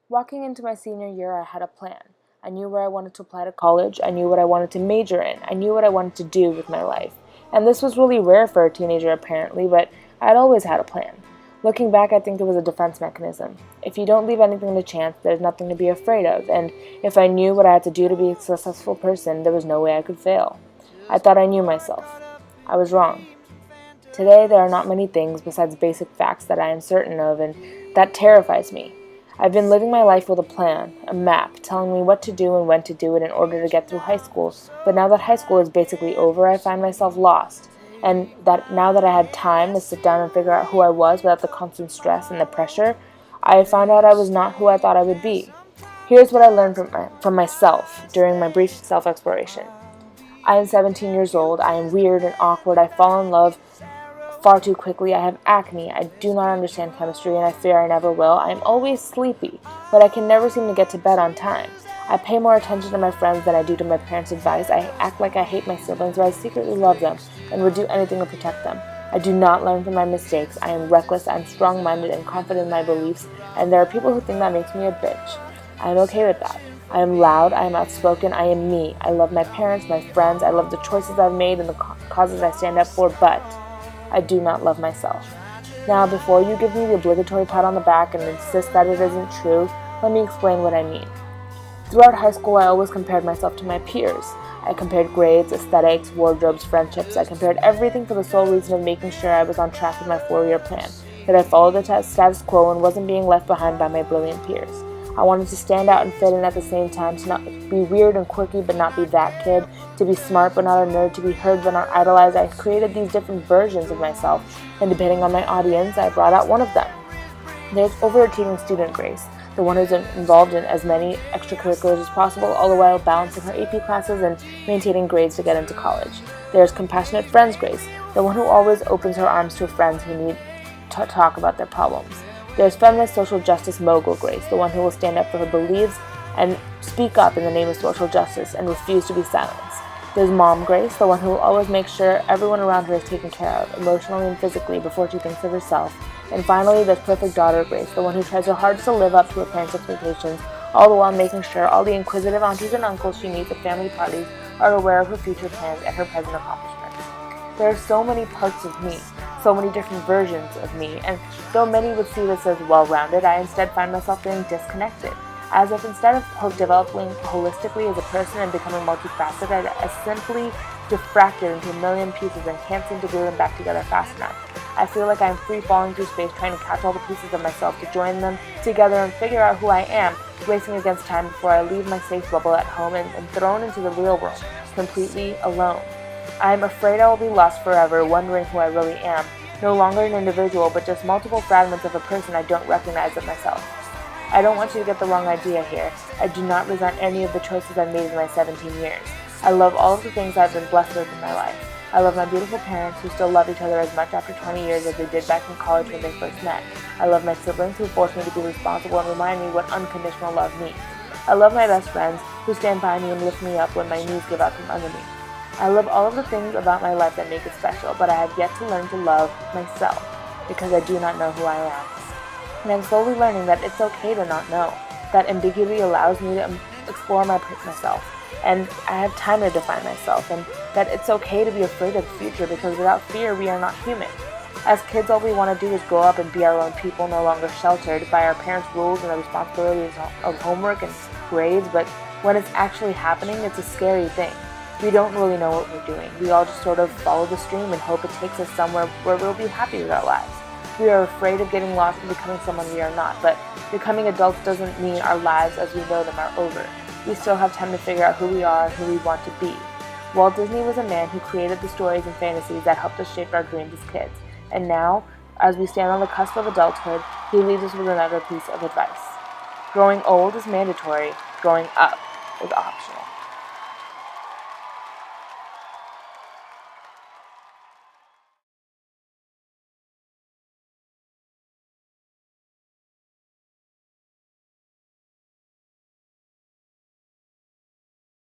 Walking into my senior year, I had a plan. I knew where I wanted to apply to college. I knew what I wanted to major in. I knew what I wanted to do with my life. And this was really rare for a teenager, apparently, but I'd always had a plan. Looking back, I think it was a defense mechanism. If you don't leave anything to chance, there's nothing to be afraid of, and if I knew what I had to do to be a successful person, there was no way I could fail. I thought I knew myself. I was wrong. Today, there are not many things besides basic facts that I am certain of, and that terrifies me. I've been living my life with a plan, a map, telling me what to do and when to do it in order to get through high school, but now that high school is basically over, I find myself lost. And that now that I had time to sit down and figure out who I was without the constant stress and the pressure, I found out I was not who I thought I would be. Here's what I learned from myself during my brief self-exploration. I am 17 years old. I am weird and awkward. I fall in love far too quickly. I have acne. I do not understand chemistry, and I fear I never will. I am always sleepy, but I can never seem to get to bed on time. I pay more attention to my friends than I do to my parents' advice. I act like I hate my siblings, but I secretly love them and would do anything to protect them. I do not learn from my mistakes. I am reckless. I am strong-minded and confident in my beliefs, and there are people who think that makes me a bitch. I am okay with that. I am loud. I am outspoken. I am me. I love my parents, my friends. I love the choices I've made and the causes I stand up for, but I do not love myself. Now, before you give me the obligatory pat on the back and insist that it isn't true, let me explain what I mean. Throughout high school, I always compared myself to my peers. I compared grades, aesthetics, wardrobes, friendships. I compared everything for the sole reason of making sure I was on track with my 4-year plan, that I followed the status quo and wasn't being left behind by my brilliant peers. I wanted to stand out and fit in at the same time, to not be weird and quirky but not be that kid, to be smart but not a nerd, to be heard but not idolized. I created these different versions of myself, and depending on my audience, I brought out one of them. There's overachieving student Grace, the one who's involved in as many extracurriculars as possible, all the while balancing her AP classes and maintaining grades to get into college. There's compassionate friends Grace, the one who always opens her arms to friends who need to talk about their problems. There's feminist social justice mogul Grace, the one who will stand up for her beliefs and speak up in the name of social justice and refuse to be silenced. There's mom Grace, the one who will always make sure everyone around her is taken care of, emotionally and physically, before she thinks of herself. And finally, there's perfect daughter Grace, the one who tries her hardest to live up to her parents' expectations, all the while making sure all the inquisitive aunties and uncles she meets at family parties are aware of her future plans and her present accomplishments. There are so many parts of me, so many different versions of me, and though many would see this as well-rounded, I instead find myself feeling disconnected, as if instead of developing holistically as a person and becoming multifaceted, I simply diffracted into a million pieces and can't seem to glue them back together fast enough. I feel like I'm free-falling through space trying to catch all the pieces of myself to join them together and figure out who I am, racing against time before I leave my safe bubble at home and thrown into the real world, completely alone. I'm afraid I will be lost forever, wondering who I really am, no longer an individual, but just multiple fragments of a person I don't recognize as myself. I don't want you to get the wrong idea here. I do not resent any of the choices I've made in my 17 years. I love all of the things I've been blessed with in my life. I love my beautiful parents who still love each other as much after 20 years as they did back in college when they first met. I love my siblings who force me to be responsible and remind me what unconditional love means. I love my best friends who stand by me and lift me up when my knees give out from under me. I love all of the things about my life that make it special, but I have yet to learn to love myself because I do not know who I am. And I'm slowly learning that it's okay to not know, that ambiguity allows me to explore myself, and I have time to define myself, and that it's okay to be afraid of the future because without fear we are not human. As kids, all we want to do is grow up and be our own people, no longer sheltered by our parents' rules and the responsibilities of homework and grades, but when it's actually happening, it's a scary thing. We don't really know what we're doing. We all just sort of follow the stream and hope it takes us somewhere where we'll be happy with our lives. We are afraid of getting lost and becoming someone we are not, but becoming adults doesn't mean our lives as we know them are over. We still have time to figure out who we are and who we want to be. Walt Disney was a man who created the stories and fantasies that helped us shape our dreams as kids. And now, as we stand on the cusp of adulthood, he leaves us with another piece of advice. Growing old is mandatory. Growing up is optional.